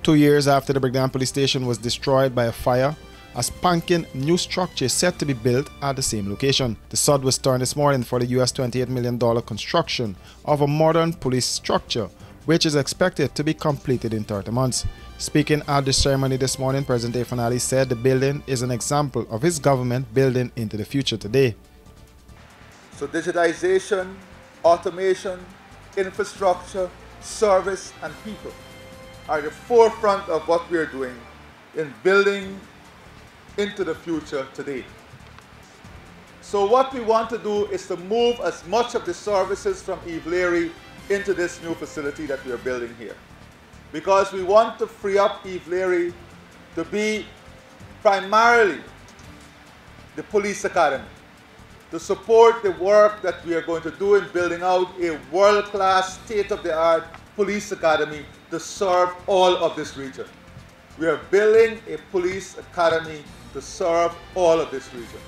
2 years after the Brickdam Police Station was destroyed by a fire, a spanking new structure is set to be built at the same location. The sod was turned this morning for the US $28 million construction of a modern police structure, which is expected to be completed in 30 months. Speaking at the ceremony this morning, President Afanali said the building is an example of his government building into the future today. So digitization, automation, infrastructure, service, and people are the forefront of what we are doing in building into the future today. So what we want to do is to move as much of the services from Eve Leary into this new facility that we are building here. Because we want to free up Eve Leary to be primarily the police academy, to support the work that we are going to do in building out a world-class, state-of-the-art police academy to serve all of this region. We are building a police academy to serve all of this region.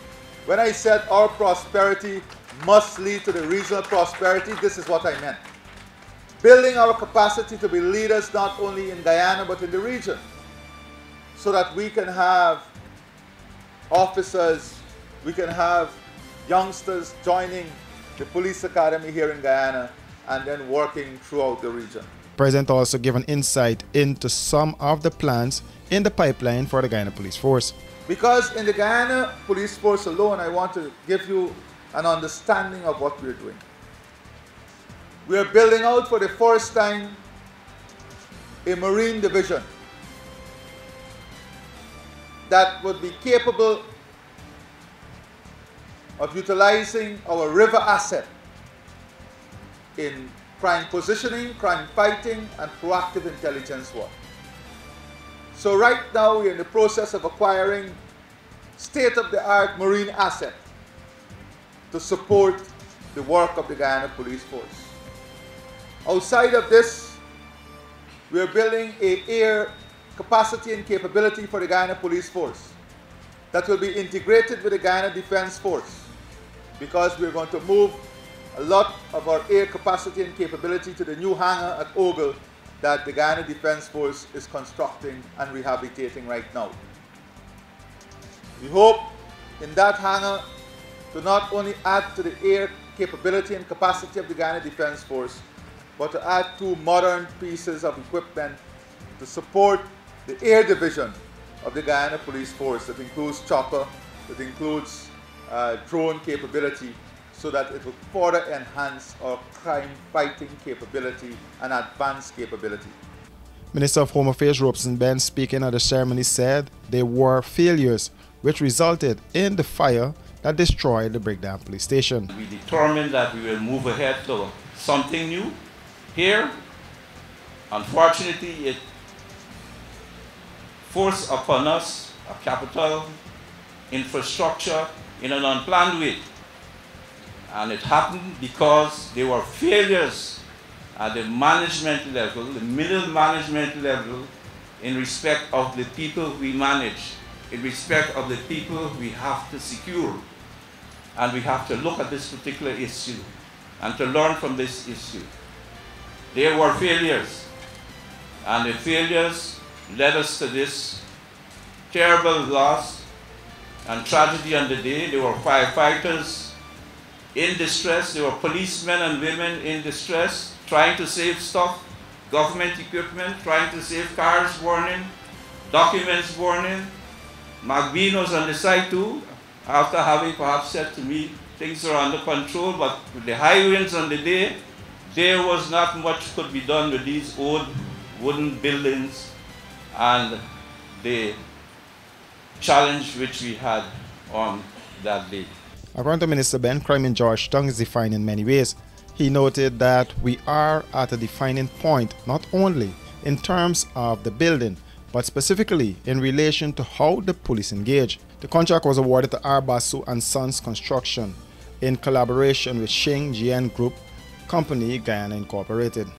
When I said our prosperity must lead to the regional prosperity, this is what I meant. Building our capacity to be leaders not only in Guyana but in the region, so that we can have officers, we can have youngsters joining the police academy here in Guyana and then working throughout the region. The President also gave an insight into some of the plans in the pipeline for the Guyana Police Force. Because in the Guyana Police Force alone, I want to give you an understanding of what we're doing. We are building out for the first time a Marine division that would be capable of utilizing our river asset in crime positioning, crime fighting, and proactive intelligence work. So right now we're in the process of acquiring state-of-the-art marine asset to support the work of the Guyana Police Force. Outside of this, we are building an air capacity and capability for the Guyana Police Force that will be integrated with the Guyana Defense Force, because we're going to move a lot of our air capacity and capability to the new hangar at Ogle that the Guyana Defense Force is constructing and rehabilitating right now. We hope in that hangar to not only add to the air capability and capacity of the Guyana Defense Force, but to add 2 modern pieces of equipment to support the air division of the Guyana Police Force that includes chopper, that includes drone capability, so that it will further enhance our crime fighting capability and advanced capability. Minister of Home Affairs Robeson Ben, speaking at the ceremony, said there were failures which resulted in the fire that destroyed the Brickdam Police Station. We determined that we will move ahead to something new here. Unfortunately, it forced upon us a capital infrastructure in an unplanned way. And it happened because there were failures at the management level, the middle management level, in respect of the people we manage, in respect of the people we have to secure. And we have to look at this particular issue and to learn from this issue. There were failures, and the failures led us to this terrible loss and tragedy on the day. There were firefighters in distress, there were policemen and women in distress, trying to save stuff, government equipment, trying to save cars burning, documents burning. McBean was on the site too, after having perhaps said to me, things are under control, but with the high winds on the day, there was not much could be done with these old wooden buildings and the challenge which we had on that day. According to Minister Ben, crime in Georgetown is defined in many ways. He noted that we are at a defining point, not only in terms of the building, but specifically in relation to how the police engage. The contract was awarded to Arbasu and Sons Construction in collaboration with Shing GN Group Company Guyana Incorporated.